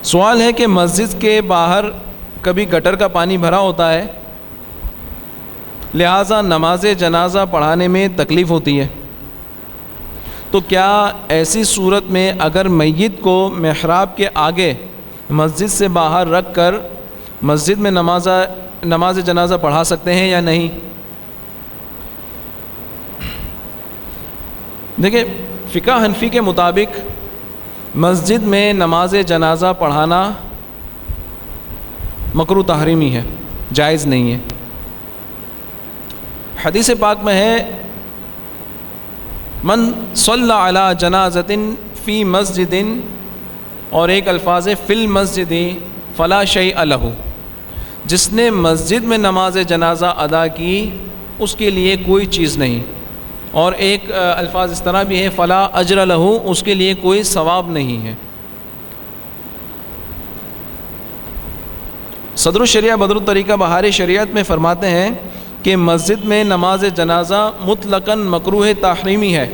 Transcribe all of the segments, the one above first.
سوال ہے کہ مسجد کے باہر کبھی گٹر کا پانی بھرا ہوتا ہے، لہٰذا نماز جنازہ پڑھانے میں تکلیف ہوتی ہے، تو کیا ایسی صورت میں اگر میت کو محراب کے آگے مسجد سے باہر رکھ کر مسجد میں نماز جنازہ پڑھا سکتے ہیں یا نہیں؟ دیکھیں، فقہ حنفی کے مطابق مسجد میں نماز جنازہ پڑھانا مکروہ تحریمی ہے، جائز نہیں ہے۔ حدیث پاک میں ہے من صلی علی جنازۃ فی مسجد، اور ایک الفاظ فی المسجد فلا شیء لہ، جس نے مسجد میں نماز جنازہ ادا کی اس کے لیے کوئی چیز نہیں، اور ایک الفاظ اس طرح بھی ہے فلا اجر لہ، اس کے لیے کوئی ثواب نہیں ہے۔ صدر الشریعہ بدر الطریقہ بہار شریعت میں فرماتے ہیں کہ مسجد میں نماز جنازہ مطلقاً مکروہ تحریمی ہے،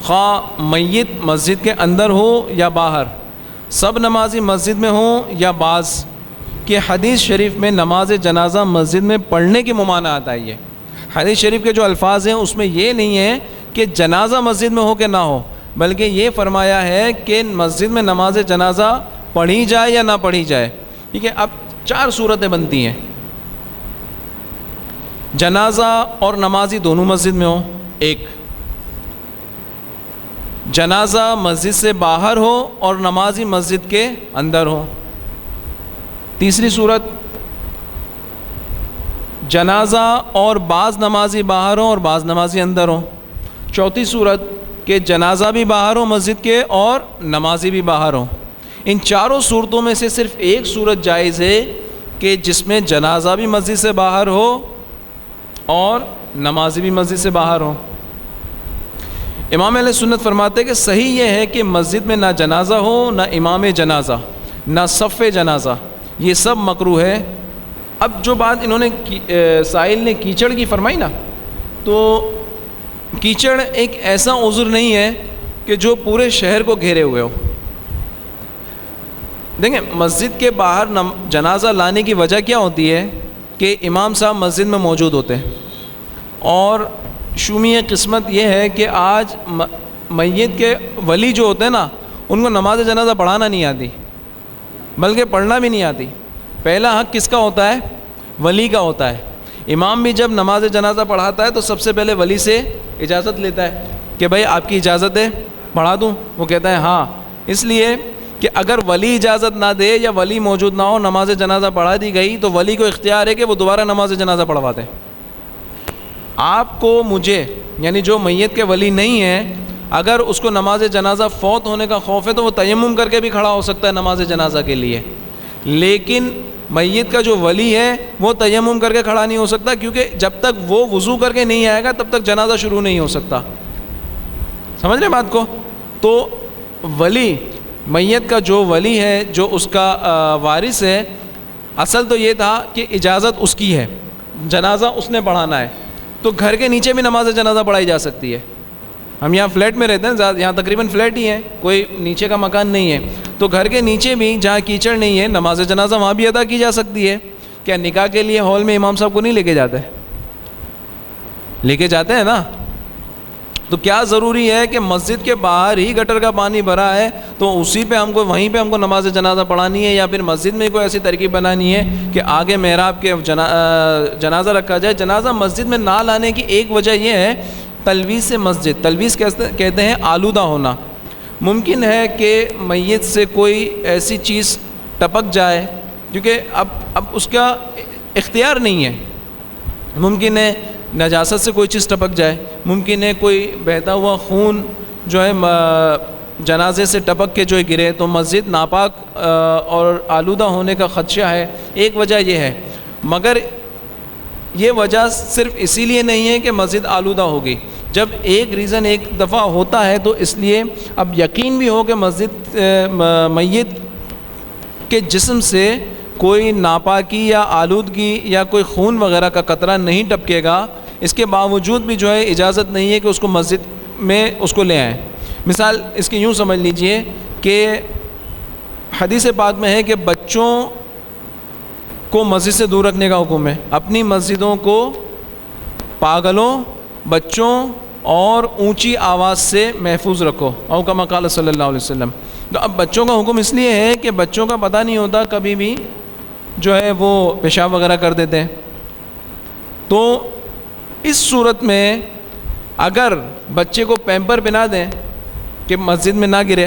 خواہ میت مسجد کے اندر ہو یا باہر، سب نمازی مسجد میں ہوں یا بعض، کہ حدیث شریف میں نماز جنازہ مسجد میں پڑھنے کی ممانعت آئی ہے۔ حدیث شریف کے جو الفاظ ہیں اس میں یہ نہیں ہے کہ جنازہ مسجد میں ہو کہ نہ ہو، بلکہ یہ فرمایا ہے کہ مسجد میں نماز جنازہ پڑھی جائے یا نہ پڑھی جائے۔ ٹھیک ہے، اب 4 صورتیں بنتی ہیں، جنازہ اور نمازی دونوں مسجد میں ہوں، ایک جنازہ مسجد سے باہر ہو اور نمازی مسجد کے اندر ہو، تیسری صورت جنازہ اور بعض نمازی باہر ہوں اور بعض نمازی اندر ہوں، چوتھی صورت کہ جنازہ بھی باہر ہو مسجد کے اور نمازی بھی باہر ہوں۔ ان چاروں صورتوں میں سے صرف ایک صورت جائز ہے کہ جس میں جنازہ بھی مسجد سے باہر ہو اور نمازی بھی مسجد سے باہر ہو۔ امام اہل سنت فرماتے ہیں کہ صحیح یہ ہے کہ مسجد میں نہ جنازہ ہو، نہ امام جنازہ، نہ صف جنازہ، یہ سب مکروہ ہے۔ اب جو بات انہوں نے سائل نے کیچڑ کی فرمائی نا، تو کیچڑ ایک ایسا عذر نہیں ہے کہ جو پورے شہر کو گھیرے ہوئے ہو۔ دیکھیں، مسجد کے باہر جنازہ لانے کی وجہ کیا ہوتی ہے کہ امام صاحب مسجد میں موجود ہوتے ہیں، اور شومی قسمت یہ ہے کہ آج میت کے ولی جو ہوتے ہیں نا، ان کو نماز جنازہ پڑھانا نہیں آتی، بلکہ پڑھنا بھی نہیں آتی۔ پہلا حق کس کا ہوتا ہے؟ ولی کا ہوتا ہے۔ امام بھی جب نماز جنازہ پڑھاتا ہے تو سب سے پہلے ولی سے اجازت لیتا ہے کہ بھائی آپ کی اجازت ہے پڑھا دوں؟ وہ کہتا ہے ہاں، اس لیے کہ اگر ولی اجازت نہ دے یا ولی موجود نہ ہو، نماز جنازہ پڑھا دی گئی تو ولی کو اختیار ہے کہ وہ دوبارہ نماز جنازہ پڑھوا دے۔ آپ کو، مجھے، یعنی جو میت کے ولی نہیں ہے، اگر اس کو نماز جنازہ فوت ہونے کا خوف ہے تو وہ تیمم کر کے بھی کھڑا ہو سکتا ہے نماز جنازہ کے لیے، لیکن میت کا جو ولی ہے وہ تیمم کر کے کھڑا نہیں ہو سکتا، کیونکہ جب تک وہ وضو کر کے نہیں آئے گا تب تک جنازہ شروع نہیں ہو سکتا۔ سمجھ رہے بات کو؟ تو ولی، میت کا جو ولی ہے، جو اس کا وارث ہے، اصل تو یہ تھا کہ اجازت اس کی ہے، جنازہ اس نے پڑھانا ہے، تو گھر کے نیچے بھی نماز جنازہ پڑھائی جا سکتی ہے۔ ہم یہاں فلیٹ میں رہتے ہیں، یہاں تقریباً فلیٹ ہی ہیں، کوئی نیچے کا مکان نہیں ہے، تو گھر کے نیچے بھی جہاں کیچڑ نہیں ہے نماز جنازہ وہاں بھی ادا کی جا سکتی ہے۔ کیا نکاح کے لیے ہال میں امام صاحب کو نہیں لے کے جاتے؟ لے کے جاتے ہیں نا۔ تو کیا ضروری ہے کہ مسجد کے باہر ہی گٹر کا پانی بھرا ہے تو اسی پہ ہم کو، وہیں پہ ہم کو نماز جنازہ پڑھانی ہے، یا پھر مسجد میں کوئی ایسی ترکیب بنانی ہے کہ آگے محراب کے جنازہ رکھا جائے؟ جنازہ مسجد میں نہ لانے کی ایک وجہ یہ ہے تلویث سے مسجد، تلویث کہتے ہیں آلودہ ہونا۔ ممکن ہے کہ میت سے کوئی ایسی چیز ٹپک جائے، کیونکہ اب اس کا اختیار نہیں ہے، ممکن ہے نجاست سے کوئی چیز ٹپک جائے، ممکن ہے کوئی بہتا ہوا خون جو ہے جنازے سے ٹپک کے جو گرے، تو مسجد ناپاک اور آلودہ ہونے کا خدشہ ہے، ایک وجہ یہ ہے۔ مگر یہ وجہ صرف اسی لیے نہیں ہے کہ مسجد آلودہ ہوگی، جب ایک ریزن ایک دفعہ ہوتا ہے تو اس لیے اب یقین بھی ہو کہ مسجد میت کے جسم سے کوئی ناپاکی یا آلودگی یا کوئی خون وغیرہ کا قطرہ نہیں ٹپکے گا، اس کے باوجود بھی جو ہے اجازت نہیں ہے کہ اس کو مسجد میں اس کو لے آئیں۔ مثال اس کی یوں سمجھ لیجئے کہ حدیث پاک میں ہے کہ بچوں کو مسجد سے دور رکھنے کا حکم ہے. اپنی مسجدوں کو پاگلوں، بچوں اور اونچی آواز سے محفوظ رکھو، او کما قال صلی اللہ علیہ وسلم. تو اب بچوں کا حکم اس لیے ہے کہ بچوں کا پتہ نہیں ہوتا، کبھی بھی جو ہے وہ پیشاب وغیرہ کر دیتے ہیں. تو اس صورت میں اگر بچے کو پیمپر پہنا دیں کہ مسجد میں نہ گرے،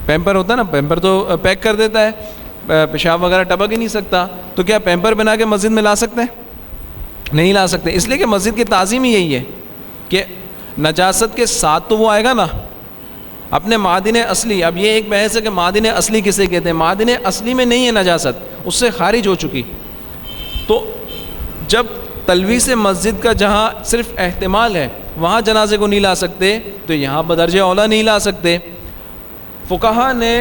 پیمپر ہوتا ہے نا، پیمپر تو پیک کر دیتا ہے، پیشاب وغیرہ ٹپک ہی نہیں سکتا، تو کیا پیمپر پہنا کے مسجد میں لا سکتے ہیں؟ نہیں لا سکتے. اس لیے کہ مسجد کی تعظیم ہی یہی ہے کہ نجاست کے ساتھ تو وہ آئے گا نا اپنے معدن اصلی. اب یہ ایک بحث ہے کہ معدن اصلی کسے کہتے ہیں. معدن اصلی میں نہیں ہے نجاست، اس سے خارج ہو چکی. تو جب تلویث مسجد کا جہاں صرف احتمال ہے وہاں جنازے کو نہیں لا سکتے، تو یہاں بدرجہ اولا نہیں لا سکتے. فقہا نے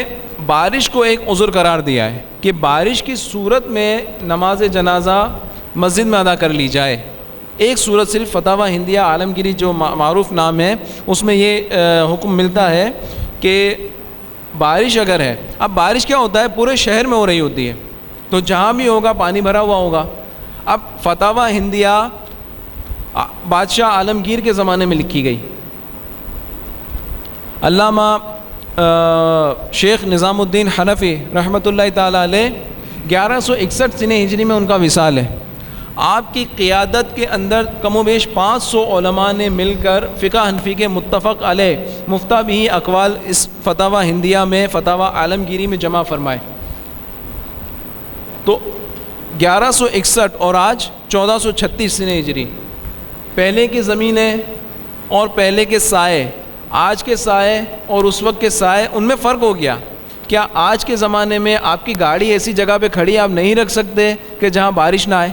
بارش کو ایک عذر قرار دیا ہے کہ بارش کی صورت میں نماز جنازہ مسجد میں ادا کر لی جائے. ایک صورت صرف فتاوی ہندیہ عالمگیری جو معروف نام ہے اس میں یہ حکم ملتا ہے کہ بارش اگر ہے، اب بارش کیا ہوتا ہے پورے شہر میں ہو رہی ہوتی ہے، تو جہاں بھی ہوگا پانی بھرا ہوا ہوگا. اب فتاوی ہندیہ بادشاہ عالمگیر کے زمانے میں لکھی گئی. علامہ شیخ نظام الدین حنفی رحمۃ اللہ تعالیٰ علیہ 1161 سنہ ہجری میں ان کا وصال ہے. آپ کی قیادت کے اندر کم و بیش 500 علماء نے مل کر فقہ حنفی کے متفق علیہ مفتہ بھی اقوال اس فتاوی ہندیہ میں فتاوی عالمگیری میں جمع فرمائے. تو 1161 اور آج 1436 سنہ ہجری، پہلے کی زمینیں اور پہلے کے سائے، آج کے سائے اور اس وقت کے سائے، ان میں فرق ہو گیا. کیا آج کے زمانے میں آپ کی گاڑی ایسی جگہ پہ کھڑی آپ نہیں رکھ سکتے کہ جہاں بارش نہ آئے؟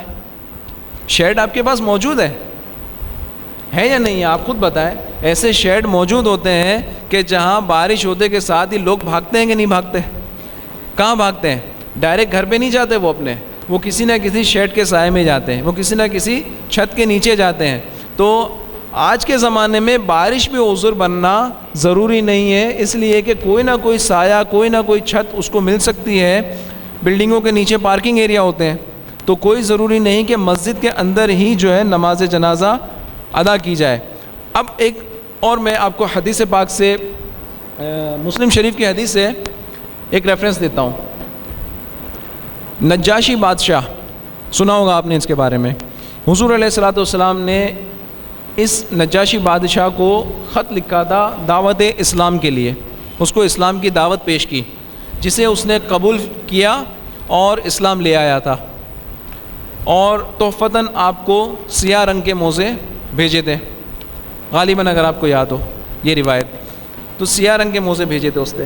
شیڈ آپ کے پاس موجود ہے یا نہیں ہے؟ آپ خود بتائیں. ایسے شیڈ موجود ہوتے ہیں کہ جہاں بارش ہوتے کے ساتھ ہی لوگ بھاگتے ہیں کہ نہیں بھاگتے؟ کہاں بھاگتے ہیں؟ ڈائریکٹ گھر پہ نہیں جاتے وہ کسی نہ کسی شیڈ کے سائے میں جاتے ہیں، وہ کسی نہ کسی چھت کے نیچے جاتے ہیں. تو آج کے زمانے میں بارش بھی عذر بننا ضروری نہیں ہے، اس لیے کہ کوئی نہ کوئی سایہ، کوئی نہ کوئی چھت اس کو مل سکتی ہے. بلڈنگوں کے نیچے پارکنگ ایریا ہوتے ہیں، تو کوئی ضروری نہیں کہ مسجد کے اندر ہی جو ہے نماز جنازہ ادا کی جائے. اب ایک اور میں آپ کو حدیث پاک سے، مسلم شریف کی حدیث سے ایک ریفرنس دیتا ہوں. نجاشی بادشاہ، سنا ہوگا آپ نے اس کے بارے میں. حضور علیہ الصلوۃ والسلام نے اس نجاشی بادشاہ کو خط لکھا تھا دعوت اسلام کے لیے، اس کو اسلام کی دعوت پیش کی، جسے اس نے قبول کیا اور اسلام لے آیا تھا. اور تحفتاً آپ کو سیاہ رنگ کے موزے بھیجے تھے، غالباً اگر آپ کو یاد ہو یہ روایت. تو سیاہ رنگ کے موزے بھیجے تھے اس نے،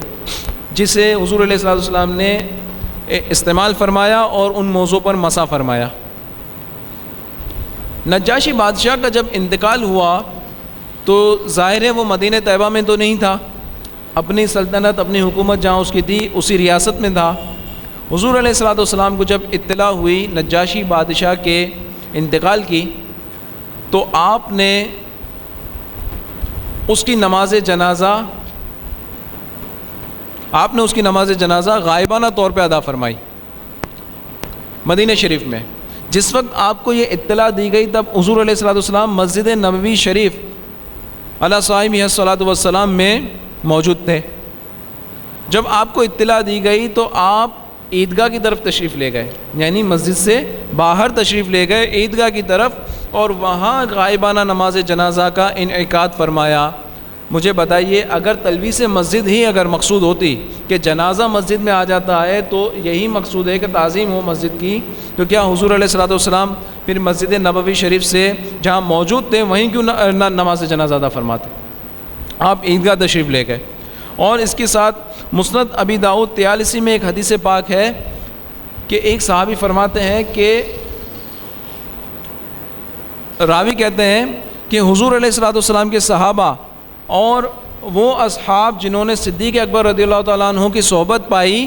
جسے حضور علیہ الصلوۃ والسلام نے استعمال فرمایا اور ان موضوع پر مسح فرمایا. نجاشی بادشاہ کا جب انتقال ہوا تو ظاہر ہے وہ مدینہ طیبہ میں تو نہیں تھا، اپنی سلطنت، اپنی حکومت جہاں اس کی تھی اسی ریاست میں تھا. حضور علیہ الصلوۃ والسلام کو جب اطلاع ہوئی نجاشی بادشاہ کے انتقال کی، تو آپ نے اس کی نماز جنازہ غائبانہ طور پہ ادا فرمائی مدینہ شریف میں. جس وقت آپ کو یہ اطلاع دی گئی تب حضور علیہ الصلوۃ والسلام مسجد نبوی شریف علی صاحبہ الصلوۃ والسلام میں موجود تھے. جب آپ کو اطلاع دی گئی تو آپ عیدگاہ کی طرف تشریف لے گئے، یعنی مسجد سے باہر تشریف لے گئے عیدگاہ کی طرف، اور وہاں غائبانہ نماز جنازہ کا انعقاد فرمایا. مجھے بتائیے اگر تلویث مسجد ہی اگر مقصود ہوتی کہ جنازہ مسجد میں آ جاتا ہے تو یہی مقصود ہے کہ تعظیم ہو مسجد کی، تو کیا حضور علیہ الصلوۃ والسلام پھر مسجد نبوی شریف سے جہاں موجود تھے وہیں کیوں نہ نماز جنازہ ادا فرماتے؟ آپ عیدگاہ تشریف لے گئے. اور اس کے ساتھ مسند ابی داؤد 43 میں ایک حدیث پاک ہے کہ ایک صحابی فرماتے ہیں کہ راوی کہتے ہیں کہ حضور علیہ الصلوۃ والسلام کے صحابہ اور وہ اصحاب جنہوں نے صدیق اکبر رضی اللہ تعالیٰ عنہ کی صحبت پائی،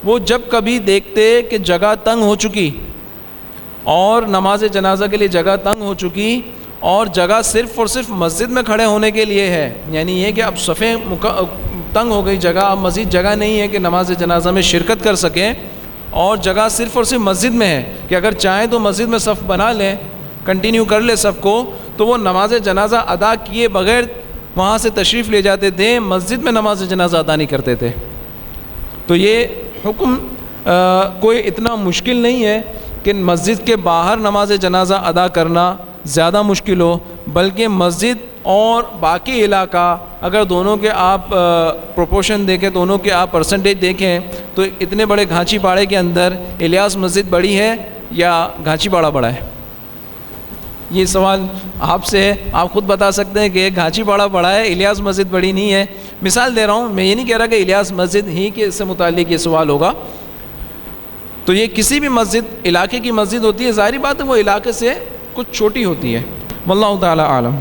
وہ جب کبھی دیکھتے کہ جگہ تنگ ہو چکی اور نماز جنازہ کے لیے جگہ تنگ ہو چکی اور جگہ صرف اور صرف مسجد میں کھڑے ہونے کے لیے ہے، یعنی یہ کہ اب صفیں تنگ ہو گئی جگہ، اب مزید جگہ نہیں ہے کہ نماز جنازہ میں شرکت کر سکیں، اور جگہ صرف اور صرف مسجد میں ہے کہ اگر چاہیں تو مسجد میں صف بنا لیں، کنٹینیو کر لیں صف کو، تو وہ نماز جنازہ ادا کیے بغیر وہاں سے تشریف لے جاتے تھے، مسجد میں نماز جنازہ ادا نہیں کرتے تھے۔ تو یہ حکم کوئی اتنا مشکل نہیں ہے کہ مسجد کے باہر نماز جنازہ ادا کرنا زیادہ مشکل ہو، بلکہ مسجد اور باقی علاقہ اگر دونوں کے آپ پروپورشن دیکھیں، دونوں کے آپ پرسنٹیج دیکھیں، تو اتنے بڑے گھانچی پاڑے کے اندر الیاس مسجد بڑی ہے یا گھانچی پاڑا بڑا ہے؟ یہ سوال آپ سے ہے، آپ خود بتا سکتے ہیں کہ گھانچی پاڑا بڑا ہے، الیاس مسجد بڑی نہیں ہے۔ مثال دے رہا ہوں، میں یہ نہیں کہہ رہا کہ الیاس مسجد ہی کے اس سے متعلق یہ سوال ہوگا۔ تو یہ کسی بھی مسجد علاقے کی مسجد ہوتی ہے، ظاہری بات ہے وہ علاقے سے کچھ چھوٹی ہوتی ہے۔ واللہ تعالی عالم۔